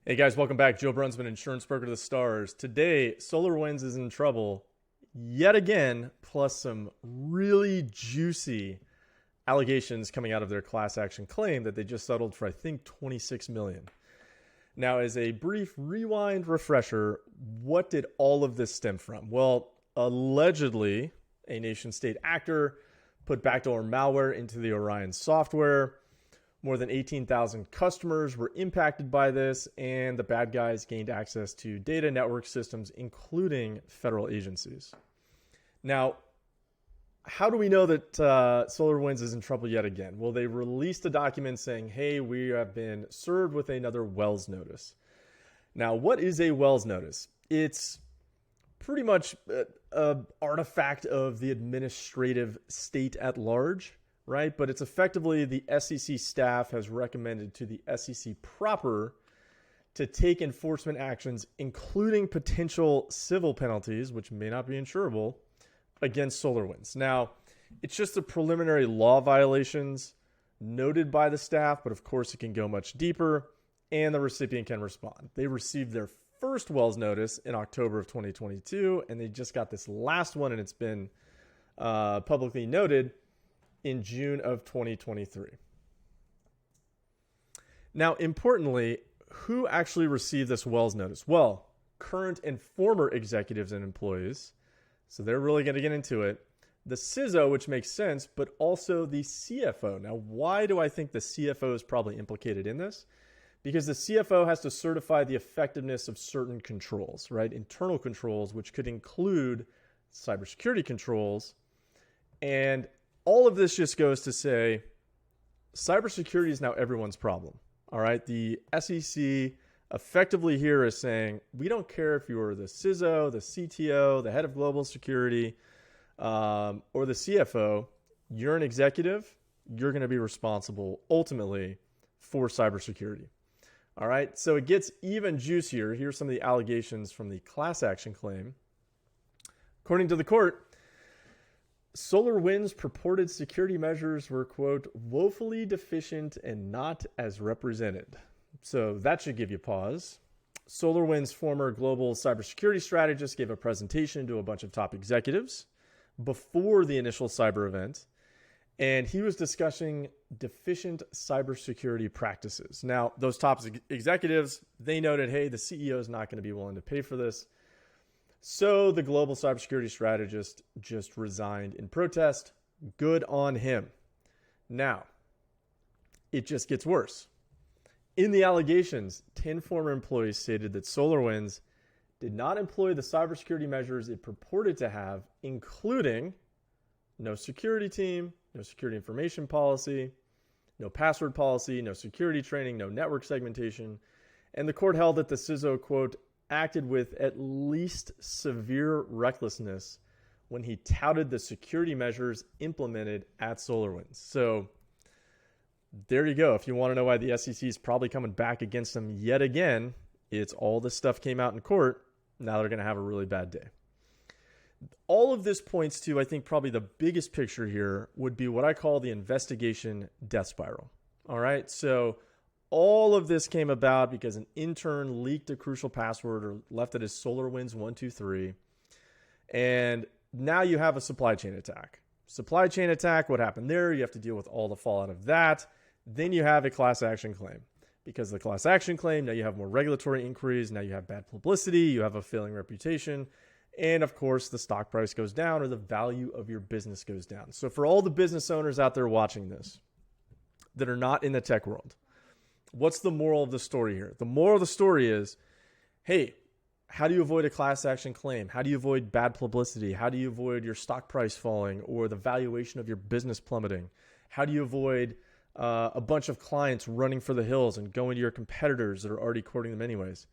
Hey guys, welcome back. Joe Brunsman, insurance broker to the stars. Today, Solarwinds is in trouble yet again, plus some really juicy allegations coming out of their class action claim that they just settled for, I think, $26 million. Now, as a brief rewind refresher, what did all of this stem from? Well, allegedly, a nation state actor put backdoor malware into the Orion software. More than 18,000 customers were impacted by this, and the bad guys gained access to data network systems, including federal agencies. Now, how do we know that SolarWinds is in trouble yet again? Well, they released a document saying, hey, we have been served with another Wells notice. Now, what is a Wells notice? It's pretty much an artifact of the administrative state at large, right? But it's effectively the SEC staff has recommended to the SEC proper to take enforcement actions, including potential civil penalties, which may not be insurable, against SolarWinds. Now, it's just the preliminary law violations noted by the staff, but of course it can go much deeper, and the recipient can respond. They received their first Wells notice in October of 2022, and they just got this last one, and it's been publicly noted in June of 2023. Now, importantly, who actually received this Wells notice? Well, current and former executives and employees. So they're really going to get into it. The CISO, which makes sense, but also the CFO. Now, why do I think the CFO is probably implicated in this? Because the CFO has to certify the effectiveness of certain controls, right? Internal controls, which could include cybersecurity controls. And all of this just goes to say cybersecurity is now everyone's problem. All right. The SEC effectively here is saying, we don't care if you're the CISO, the CTO, the head of global security, or the CFO, you're an executive, you're going to be responsible ultimately for cybersecurity. All right. So it gets even juicier. Here's some of the allegations from the class action claim. According to the court, SolarWinds' purported security measures were, quote, woefully deficient and not as represented. So that should give you pause. SolarWinds' former global cybersecurity strategist gave a presentation to a bunch of top executives before the initial cyber event, and he was discussing deficient cybersecurity practices. Now, those top executives, they noted, hey, the CEO is not going to be willing to pay for this. So the global cybersecurity strategist just resigned in protest. Good on him. Now, it just gets worse. In the allegations, 10 former employees stated that SolarWinds did not employ the cybersecurity measures it purported to have, including no security team, no security information policy, no password policy, no security training, no network segmentation. And the court held that the CISO, quote, acted with at least severe recklessness when he touted the security measures implemented at SolarWinds. So there you go. If you want to know why the SEC is probably coming back against them yet again, it's all this stuff came out in court. Now they're going to have a really bad day. All of this points to, I think, probably the biggest picture here would be what I call the investigation death spiral. All right. So all of this came about because an intern leaked a crucial password or left it as SolarWinds123. And now you have a supply chain attack. Supply chain attack, what happened there? You have to deal with all the fallout of that. Then you have a class action claim. Because of the class action claim, now you have more regulatory inquiries. Now you have bad publicity. You have a failing reputation. And of course, the stock price goes down or the value of your business goes down. So for all the business owners out there watching this that are not in the tech world, what's the moral of the story here? The moral of the story is, hey, how do you avoid a class action claim? How do you avoid bad publicity? How do you avoid your stock price falling or the valuation of your business plummeting? How do you avoid a bunch of clients running for the hills and going to your competitors that are already courting them anyways?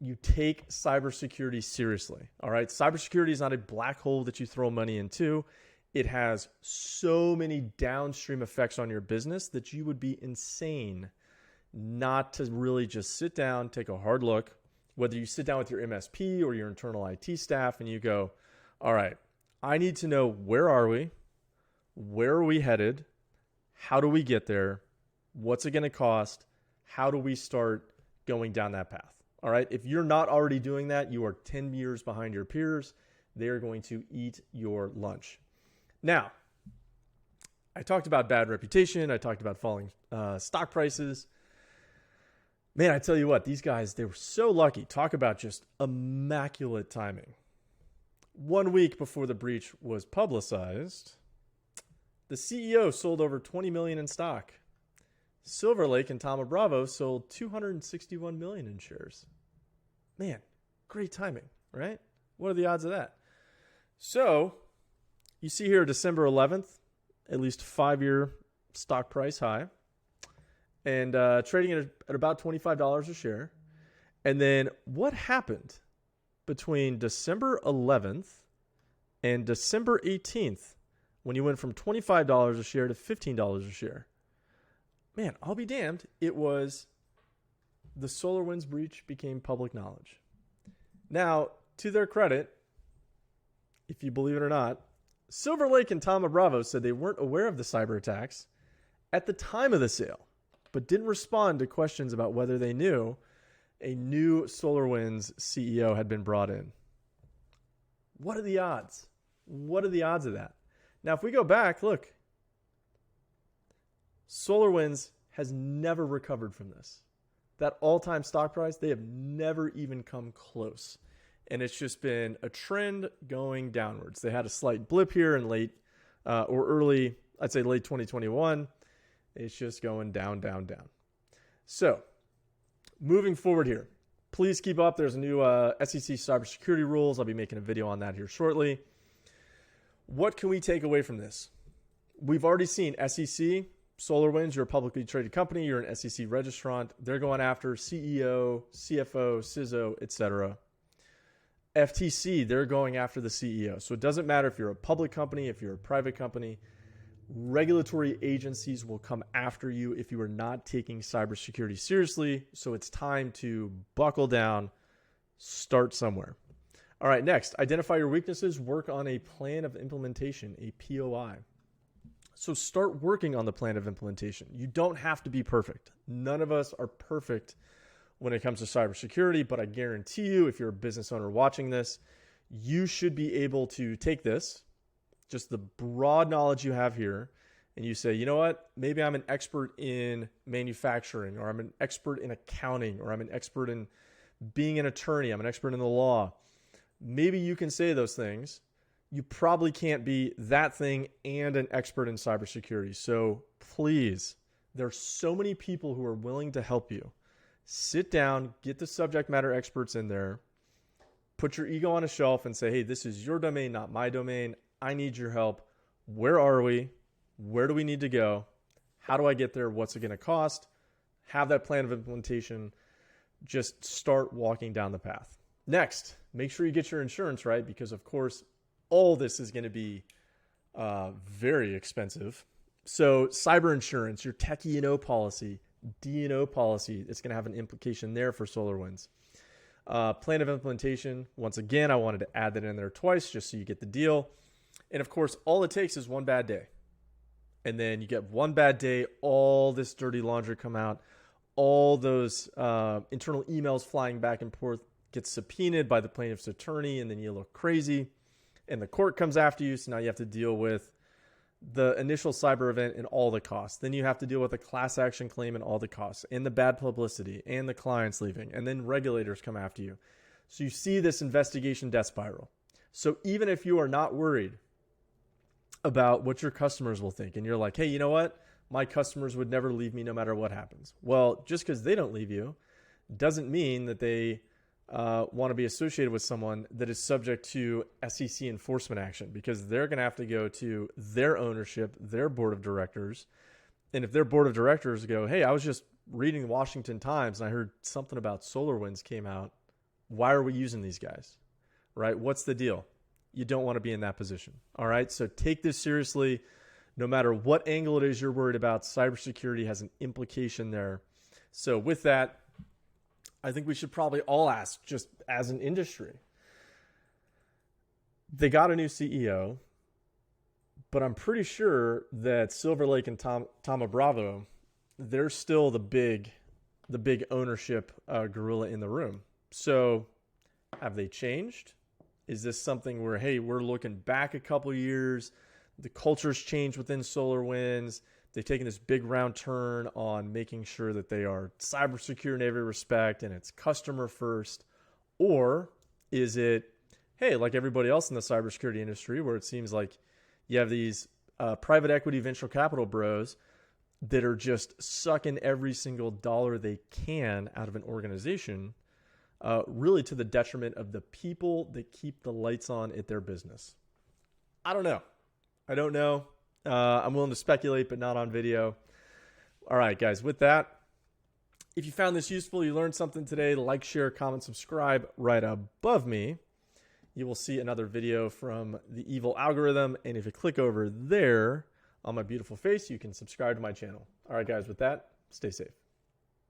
You take cybersecurity seriously, all right? Cybersecurity is not a black hole that you throw money into. It has so many downstream effects on your business that you would be insane not to really just sit down, take a hard look, whether you sit down with your MSP or your internal IT staff and you go, all right, I need to know where are we? Where are we headed? How do we get there? What's it going to cost? How do we start going down that path. All right. If you're not already doing that, you are 10 years behind your peers. They're going to eat your lunch. Now, I talked about bad reputation. I talked about falling stock prices. Man, I tell you what, these guys, they were so lucky. Talk about just immaculate timing. 1 week before the breach was publicized, the CEO sold over 20 million in stock. Silver Lake and Thoma Bravo sold 261 million in shares. Man, great timing, right? What are the odds of that? So you see here December 11th, at least 5-year stock price high, and trading at about $25 a share. And then what happened between December 11th and December 18th when you went from $25 a share to $15 a share? Man, I'll be damned. It was the Solarwinds breach became public knowledge. Now, to their credit, if you believe it or not, Silver Lake and Thoma Bravo said they weren't aware of the cyber attacks at the time of the sale, but didn't respond to questions about whether they knew a new SolarWinds CEO had been brought in. What are the odds? What are the odds of that? Now, if we go back, look, SolarWinds has never recovered from this. That all-time stock price, they have never even come close. And it's just been a trend going downwards. They had a slight blip here in late or early, I'd say late 2021. It's just going down, down, down. So moving forward here, please keep up. There's a new SEC cybersecurity rules. I'll be making a video on that here shortly. What can we take away from this? We've already seen SEC, SolarWinds, you're a publicly traded company, you're an SEC registrant. They're going after CEO, CFO, CISO, etc. FTC, they're going after the CEO. So it doesn't matter if you're a public company, if you're a private company, regulatory agencies will come after you if you are not taking cybersecurity seriously. So it's time to buckle down, start somewhere. All right, next, identify your weaknesses, work on a plan of implementation, a POI. So start working on the plan of implementation. You don't have to be perfect. None of us are perfect when it comes to cybersecurity, but I guarantee you, if you're a business owner watching this, you should be able to take this, just the broad knowledge you have here, and you say, you know what, maybe I'm an expert in manufacturing, or I'm an expert in accounting, or I'm an expert in being an attorney, I'm an expert in the law. Maybe you can say those things. You probably can't be that thing and an expert in cybersecurity. So please, there's so many people who are willing to help you. Sit down, get the subject matter experts in there, put your ego on a shelf and say, hey, this is your domain, not my domain. I need your help. Where are we? Where do we need to go? How do I get there? What's it going to cost? Have that plan of implementation. Just start walking down the path. Next, make sure you get your insurance right, because of course, all this is going to be very expensive. So cyber insurance, your tech E&O policy, D&O policy, it's going to have an implication there for SolarWinds. Plan of implementation, once again, I wanted to add that in there twice just so you get the deal. And of course, all it takes is one bad day. And then you get one bad day, all this dirty laundry come out, all those internal emails flying back and forth get subpoenaed by the plaintiff's attorney, and then you look crazy. And the court comes after you, so now you have to deal with the initial cyber event and all the costs. Then you have to deal with a class action claim and all the costs, and the bad publicity, and the clients leaving, and then regulators come after you. So you see this investigation death spiral. So even if you are not worried about what your customers will think, and you're like, hey, you know what? My customers would never leave me no matter what happens. Well, just because they don't leave you doesn't mean that they want to be associated with someone that is subject to SEC enforcement action, because they're going to have to go to their ownership, their board of directors. And if their board of directors go, hey, I was just reading the Washington Times and I heard something about SolarWinds came out. Why are we using these guys? Right? What's the deal? You don't want to be in that position. All right. So take this seriously. No matter what angle it is you're worried about, cybersecurity has an implication there. So with that, I think we should probably all ask, just as an industry, they got a new CEO, but I'm pretty sure that Silver Lake and Thoma Bravo, they're still the big the big ownership gorilla in the room. So have they changed? Is this something where, hey, we're looking back a couple years, the culture's changed within SolarWinds, they've taken this big round turn on making sure that they are cyber secure in every respect and it's customer first? Or is it, hey, like everybody else in the cybersecurity industry, where it seems like you have these private equity venture capital bros that are just sucking every single dollar they can out of an organization, really to the detriment of the people that keep the lights on at their business? I don't know. I'm willing to speculate, but not on video. All right, guys, with that, if you found this useful, you learned something today, like, share, comment, subscribe right above me. You will see another video from the evil algorithm. And if you click over there on my beautiful face, you can subscribe to my channel. All right, guys, with that, stay safe.